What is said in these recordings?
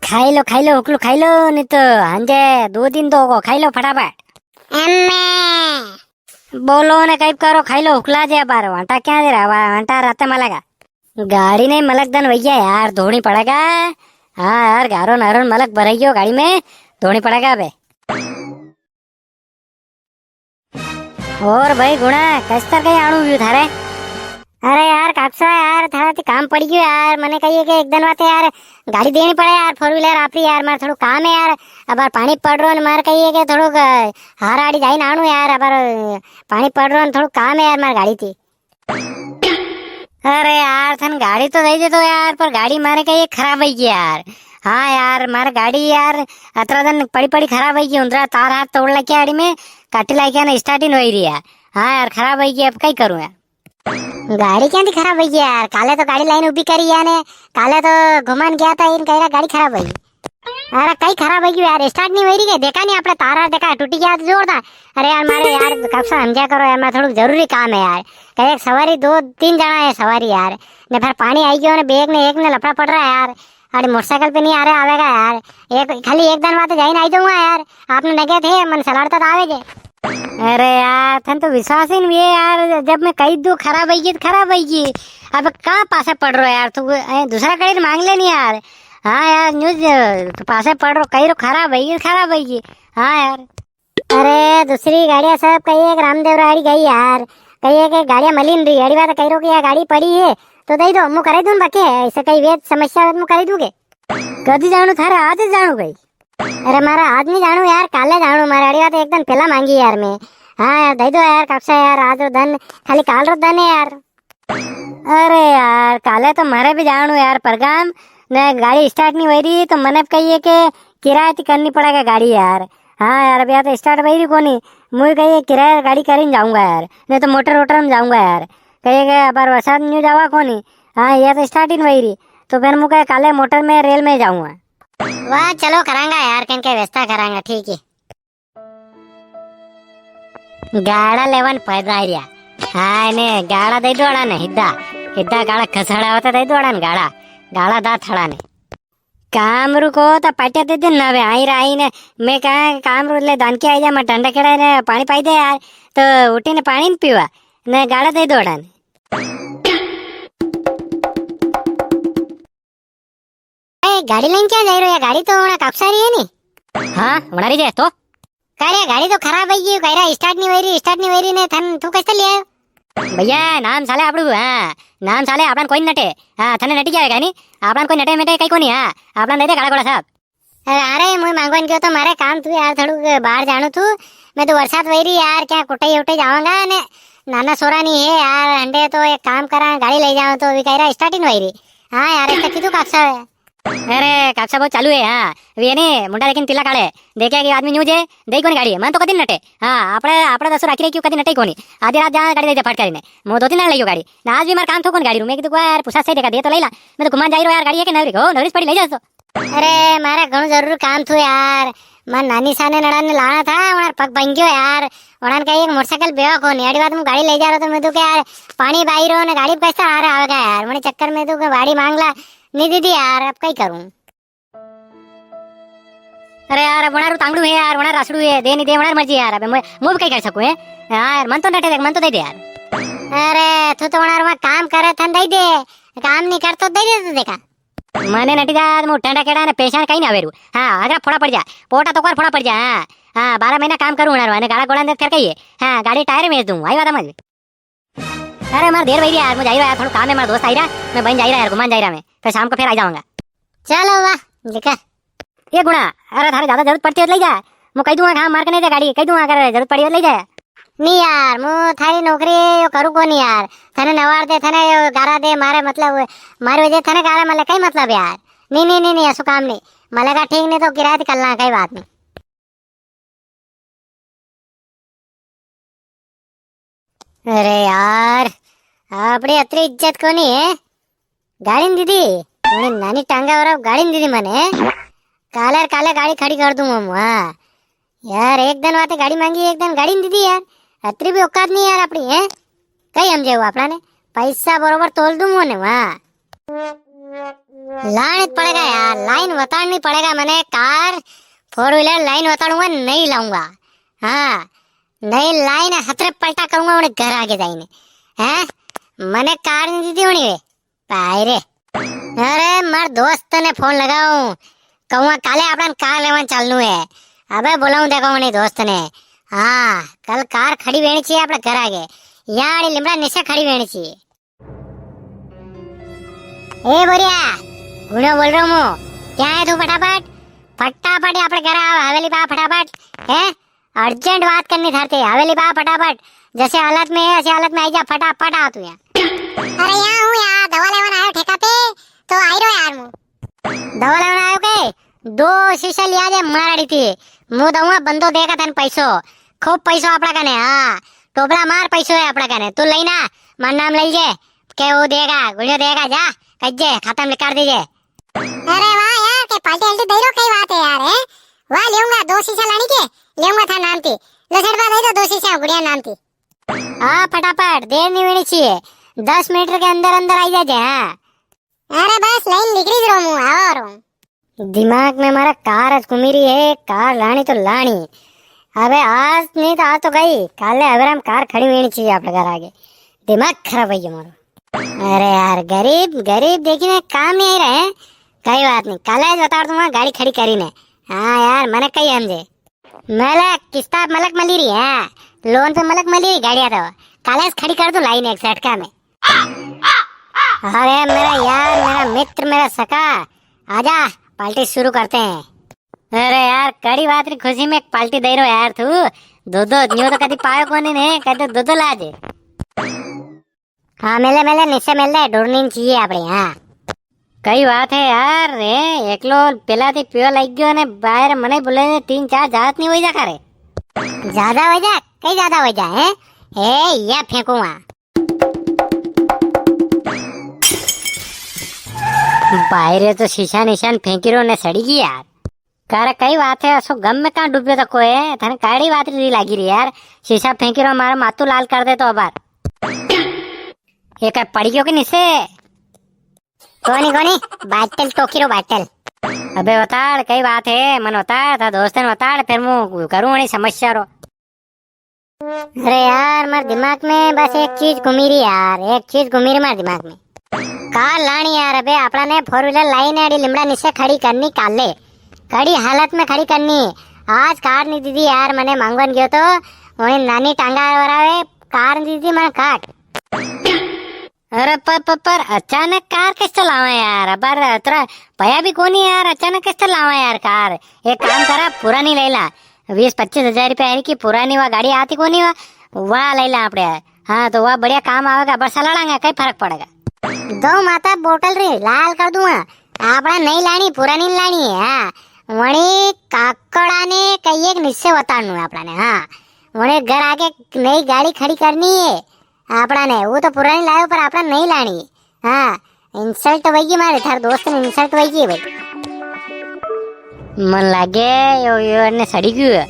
खाई लो उकलू खाई लो नहीं तो हंजे 2 दिन तो होगो खाई लो फटाफट। बोलो ने कई करो खाई लो उकला जे बार वंटा क्या दे रहा वंटा रहते मलेगा गाड़ी नहीं मलक दन भैया यार धोनी पड़ेगा। हाँ यार गारो नारो मलक भराइयो गाड़ी में धोनी पड़ेगा अबे। और भाई गुणा कस तर कहीं आणु व्यू थारे। अरे यार कापसा यार थारा काम पड़ गयो यार मने कहिए कि एक दिन वाते यार गाड़ी देनी पड़े यार 4 व्हीलर आपरी यार मार थोड़ा काम है यार। अब पानी पड़ रो ने मार कहिए कि थोड़ो हार आड़ी जाई नाणु यार अब पानी पड़ रो ने थोड़ा काम है यार मार गाड़ी थी। अरे यार थन गाड़ी तो दे दे तो यार पर गाड़ी मारे कहिए खराब है यार। हाँ यार मारे गाड़ी यार अतरा दिन पड़ी पड़ी खराब है उंदरा तार हाथ तोड़ लगे गाड़ी में काटी लाके ना स्टार्ट ही नहीं रही है। हाँ यार खराब है अब कई करूँ यार। गाड़ी क्या थी खराब हुई यार काले तो गाड़ी लाइन उभी करी यार ने काले तो घुमान गया था इन कह गाड़ी खराब हुई। अरे कई खराब हुई यार स्टार्ट नहीं हो रही है देखा नहीं आपने तार देखा टूटी गया तो जोर था। अरे यार मारे यार कब से समझा करो यार मैं थोड़ा जरूरी काम है यार कहीं सवारी 2-3 जना है सवारी यार ने फिर पानी आई गयो ने बैग ने एक ने लफड़ा पड़ रहा है यार। अरे मोटरसाइकिल पे नहीं आ रहे आवेगा यार एक खाली एक दिन बाद जाइन आई जाऊंगा यार आपने लगे थे मन सलाड़ता तो आवेगे। अरे यार थन तो विश्वास ही नहीं है यार जब मैं कही दू खराब है तो खराब है अब कहाँ पासे पड़ रहा यार तू दूसरा कड़ी मांग ले नहीं यार। हाँ यार न्यूज पासे पड़ रो कही रो खराब है। हाँ यार अरे दूसरी गाड़ियाँ सब कही एक रामदेव गाड़ी गई यार कही कि गाड़ियाँ मलिन रही गाड़ी बात कही रो कि यार गाड़ी पड़ी है तो दई दो मुँह करे दूँ बाकी ऐसे कई वेद समस्या मुँह करे दूंगे कभी जानू थारे आज ही जानू गई। अरे मारा आज नहीं जानू यार काले जानू मारा अड़ी बात एकदम पहला मांगी यार मैं। हाँ यार दे दो यार कक्षा यार आज रो धन खाली काल रो धन है यार। अरे यार काले तो मारे भी जानू यार परगाम ने गाड़ी स्टार्ट नहीं हो रही तो मने कहिए कि किराया करनी पड़ेगा गाड़ी यार। हाँ यार अभी तो स्टार्ट हो रही कोनी मुझे कहिए किराया गाड़ी कर जाऊंगा यार नहीं तो मोटर वोटर में जाऊंगा यार कहिए कि अब बरसात नहीं जावा कोनी। हाँ ये तो स्टार्ट ही नहीं हो रही तो फिर मुझे काले मोटर में रेल में जाऊंगा। वाह चलो करांगा यार कहीं के व्यवस्था करांगा ठीक है। गाड़ा लेवन पधार्या। हाँ ने गाड़ा दे दोड़ा ने हिद्दा हिद्दा गाड़ा खसड़ा होता दे दोड़ा ने गाड़ा गाड़ा दा थड़ा ने काम रुको तो पाटिया दे दिन ना वे आई रही ने मैं कहा काम रू ले दान के आई जा मैं ठंडा केड़ा ने पानी पाई दे यार तो उठी ने पानी न पीवा ने गाड़ा दे दोड़ा ने। गाड़ी लाइन क्या जा रही है गाड़ी तो वहाँ काफसा रही है नी। हाँ वहाँ रही तो करे गाड़ी तो खराब है ये कह रहा स्टार्ट नहीं हो रही ने थन तू कैसे लिया भैया नाम साले आपड़ू। हाँ नाम साले आपन कोई नटे। हाँ थने नटी जाएगा नी आपन कोई नटे मेटे कई कोनी। हाँ आपन दे दे गाड़ा घोड़ा साहब। अरे मुझे मांगवन क्यों तो मारे काम तू यार थोड़ू बाहर जानो तू मैं तो बरसात वही रही यार क्या कुटाई उठाई जाऊंगा ने नाना सोरा नहीं है यार अंडे तो एक काम करा गाड़ी ले जाऊं तो अभी कह रहा स्टार्ट ही नहीं हो रही। हाँ यार ऐसा कितू काफसा है। अरे कापसा बहुत चालू है। हाँ वे ने मुंडा लेकिन तिला काढे देखे कि आदमी न्यूज है दे कोनी गाड़ी मन तो कदी नटे। हाँ आपड़े आपड़े दसो राखी क्यों कदी नटे कोनी आधी रात जा गाड़ी दे फट करीने मो 2-3 दिन लइयो गाड़ी ना आज भी मार काम थो कोन गाड़ी रू मैं कि यार पुसा से देखा दे तो लैला मैं तो घुमान जाई रो यार गाड़ी है कि नवरी हो नवरीस पड़ी ले जा तो। अरे मारे घणो जरूर काम थो यार मन नानी साने नड़ा ने लाना था वणार पग बन गयो यार वणार कही एक मोटरसाइकिल बेवा कोनी अड़ी बात मैं गाड़ी ले जा रहा तो मैं तो यार पानी बाई रो ने गाड़ी कैसा आ रहा आवेगा यार मने चक्कर में तो गाड़ी मांगला नहीं दीदी यार अब कई करूं। अरे यार वणार तांगड़ू है यार वणार रासड़ू है दे नहीं दे वणार मर्जी यार अब मैं कई कर सकूं है। यार मन तो नटे देख मन तो दे दे यार। अरे तू तो वणार वहां काम करे थन दे दे काम नहीं कर तो दे दे तो देखा मने नटी जा मु ठंडा केड़ा ने पेशा कई ना आवेरू। हां अगर फोड़ा पड़ जा पोटा तो कर फोड़ा पड़ जा। हां हां 12 महीना काम करूं वणार ने गाड़ा गोड़ा दे कर कहिए। हां गाड़ी टायर में दूं आई बात समझ। अरे मार देर वही यार मुझे आई रहा यार थोड़ा काम है मेरा दोस्त आई रहा मैं बन जा रहा यार घुमान जा रहा मैं फिर शाम को फिर आ जाऊंगा। चलो वाह देखा ये गुणा अरे थारे ज्यादा जरूरत पड़ती है ले जा मैं कह दूंगा मार के नहीं दे गाड़ी कह दूंगा अगर जरूरत पड़ी ले जा। नहीं यार मु थारी नौकरी करू को नहीं यार थने नवार दे थने गारा दे मारे मतलब मारे वजह थने गारा मले कई मतलब यार नहीं ऐसा काम नहीं मलेगा ठीक नहीं तो किराया निकलना कई बात नहीं। अरे यार आपड़ी अतरी इज्जत को नहीं है गाड़ी दीदी नानी टांगा और गाड़ी दीदी मने काले काले गाड़ी खड़ी कर दूं मम्मा। हाँ यार एक दिन वाते गाड़ी मांगी एक दिन गाड़ी दीदी यार अतरी भी औकात नहीं यार अपनी है कई समझे हो आपना ने पैसा बरोबर तोल दूं मोने। वाह लाने पड़ेगा यार, लाइन बतानी पड़ेगा। मैंने कार 4 व्हीलर लाइन बताऊंगा, नहीं लाऊंगा। हाँ, नहीं लाइन हथरे पलटा करूंगा, उन्हें घर आके जाइने हैं। मैंने कार नहीं दी थी उन्हें पायरे। अरे मार दोस्त ने फोन लगाऊं, कहूँगा काले अपन कार लेवन चालू है। अबे बुलाऊं देखो उन्हें दोस्त ने। हाँ, कल कार खड़ी रहनी चाहिए अपने घर आगे, यहाँ लिमड़ा नीचे खड़ी रहनी चाहिए। ए बोरिया, गुणो बोल रहा हूँ, क्या है तू? फटाफट फटाफट अपने घर आओ, हवेली पा फटाफट है। अर्जेंट बात करनी थारते, हवेली पा फटाफट। जैसे हालत में है ऐसे हालत में आई जा, फटाफट आ तू यहाँ। अरे यहाँ हूँ यार, दवा लेवन आयो ठेका पे, तो आई रो यार मु। दवा लेवन आयो के? 2 शीशा लिया जे मारी थी। मुँह दूंगा बंदो देगा तन पैसो, खूब पैसो अपना कने। हाँ, टोपला मार पैसो है अपना कने। तू लेना, मार नाम ले जे के वो देगा, गुड़िया देगा। जा कज्जे खत्म निकाल दीजिए। अरे वाह यार, के पाल्टी हल्टी दे रो, कई बात है यार है। वाह लेऊंगा 2 शीशा लानी के, लेऊंगा था नाम थी। लो छड़वा दे दो 2 शीशा गुड़िया नाम थी। हाँ फटाफट, देर नहीं होनी चाहिए, 10 मीटर के अंदर अंदर आई जाजे। हाँ, अरे बस लाइन निकली रो मु आ रहा हूँ। दिमाग में हमारा कार घुमीरी है, कार लानी तो लानी। अबे आज नहीं तो आज तो गई, काले अगर हम कार खड़ी होनी चाहिए अपने घर आगे। दिमाग खराब है हमारा। अरे यार गरीब गरीब देखिए काम नहीं आ रहे हैं। कई बात नहीं, कल बता दूंगा गाड़ी खड़ी करी ने। हाँ यार मैंने कही हमसे मलक किस्ता मलक मली रही है, लोन पे मलक मली रही गाड़िया तो कॉलेज खड़ी कर दो लाइन एक झटका में। अरे मेरा यार, मेरा मित्र, मेरा सखा, आजा पार्टी शुरू करते हैं। अरे यार कड़ी बात री खुशी में एक पार्टी दे रहो यार तू। दो न्यू तो कभी पायो कोनी ने, कहते दो लाजे। हाँ मेले मेले निश्चय मेले ढूंढनी चाहिए अपनी। हाँ कई बात है यार, एकलो पिलाती पियो लग गयो ने बाहर मने बोले 3-4 जात नहीं हो जा करे। ज्यादा हो जा, कई ज्यादा हो जा है। ए या फेंकूंगा बाहर तो शीशा निशान फेंकी रो ने सड़ी गई यार। कर कई बात है, असो गम में कहाँ डूबे तो कोई है थाने काड़ी बात री लागी रही यार। शीशा फेंकी रो हमारा मातू लाल कर दे तो अबार एक पड़ियों के नीचे कोनी बाटल टोकीरो बाटल। अबे बताड़ कई बात है, मन बताड़ था दोस्त ने बताड़, फिर मैं करूँ नहीं समस्या रो। अरे यार मार दिमाग में बस एक चीज घूमी रही यार, एक चीज घूमी रही मार दिमाग में। कार लानी यार, अबे अपना ने 4 व्हीलर लाइन है लिमड़ा नीचे खड़ी करनी, काले खड़ी हालत में खड़ी करनी। आज कार नहीं दीदी यार, मैंने मांगवन गयो तो उन्हें नानी टांगा वरावे कार नहीं दीदी मैं काट। अरे पर अचानक कार किस लावा यार, अबर तेरा पया भी कोनी यार, अचानक किस लावा यार कार। एक काम करा पुरानी ले ला, 20-25 हजार रुपया की पुरानी वह गाड़ी आती कोनी वह ले ला आपड़े। हाँ तो वह बढ़िया काम आवेगा, बरसा लड़ांगा कई फर्क पड़ेगा। 2 माता बोतल रे लाल कर दूंगा, आपड़ा नहीं लानी पुरानी लानी है। हाँ वही काकड़ा ने कई एक निश्चय बतानु है अपना ने। हाँ वही घर आके नई गाड़ी खड़ी करनी है अपना ने, वो तो पुरानी लायो पर अपना नहीं लानी। हाँ इंसल्ट वही मारे थार दोस्त ने इंसल्ट वही भाई मन लागे यो ने सड़ी गयो।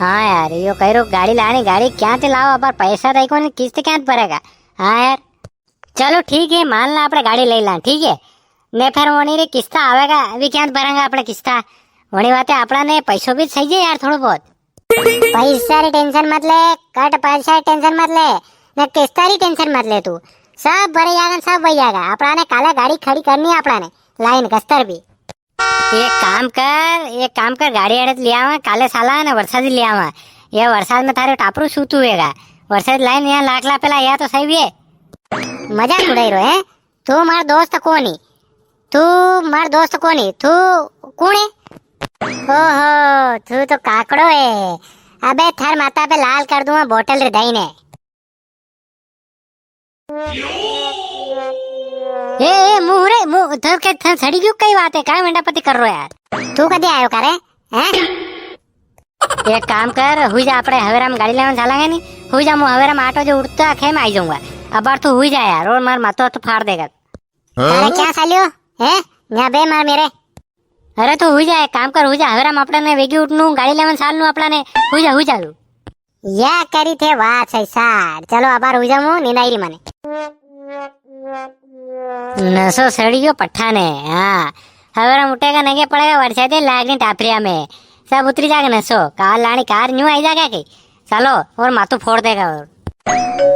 हाँ यार यो कह रो गाड़ी लानी, गाड़ी क्या ते लाओ पर पैसा तो को किस्त क्या भरेगा। हाँ यार चलो ठीक है, मान ला अपने गाड़ी ले ला ठीक है ने, फिर वही रे किस्ता आवेगा अभी क्या भरेंगे अपने किस्ता। वही बात है अपना ने पैसों भी सही है यार, थोड़ा बहुत पैसा री टेंशन मत ले, कट पैसा टेंशन मत ले, न किस्ता री टेंशन मत ले, तू सब भरे जाएगा सब वही जाएगा। अपना ने काला गाड़ी खड़ी करनी है अपना ने लाइन कस्तर भी। एक काम कर गाड़ी अड़त लिया हुआ काले साला ना वर्षा दी लिया हुआ, ये वर्षा में थारे टापरू सूत हुएगा, वर्षा लाइन यहाँ लाख ला पेला या तो सही भी है। मजाक उड़ाई रो है तू, मार दोस्त कोनी तू, मार दोस्त कोनी तू कौन है? ओहो तू तो काकड़ो है। अबे थर माता पे लाल कर दूंगा बोतल रे दही ने। ए मुंह थर के थर सड़ी क्यों कई बात है, काय मंडापति कर रो यार तू कदे आयो करे हैं? एक काम कर हुई जा अपने हवेरा में गाड़ी लेवन चलांगे नहीं, हुई जा मु हवेरा में ऑटो जो उड़ता खे में आई जाऊंगा। अब बार तू हुई जा यार और मार मातो तो फाड़ देगा। अरे क्या सालियो है यहाँ बे मार मेरे। अरे तू हुई जा, एक काम कर हुई जा हवेरा में अपना ने वेगी उठनू गाड़ी लेवन साल नू अपना ने हुई जा लू या करी थे वाह सही सार। चलो अब हुई जा मु नींद आई रही मने। नसो सड़ी गयो पट्ठा ने। हाँ हवेरा उठेगा नहीं पड़ेगा वर्षा दे लागनी टापरिया में सब उतरी जाके नसो कार लानी कार न्यू आई जाएगा कि चलो और माथू फोड़ देगा और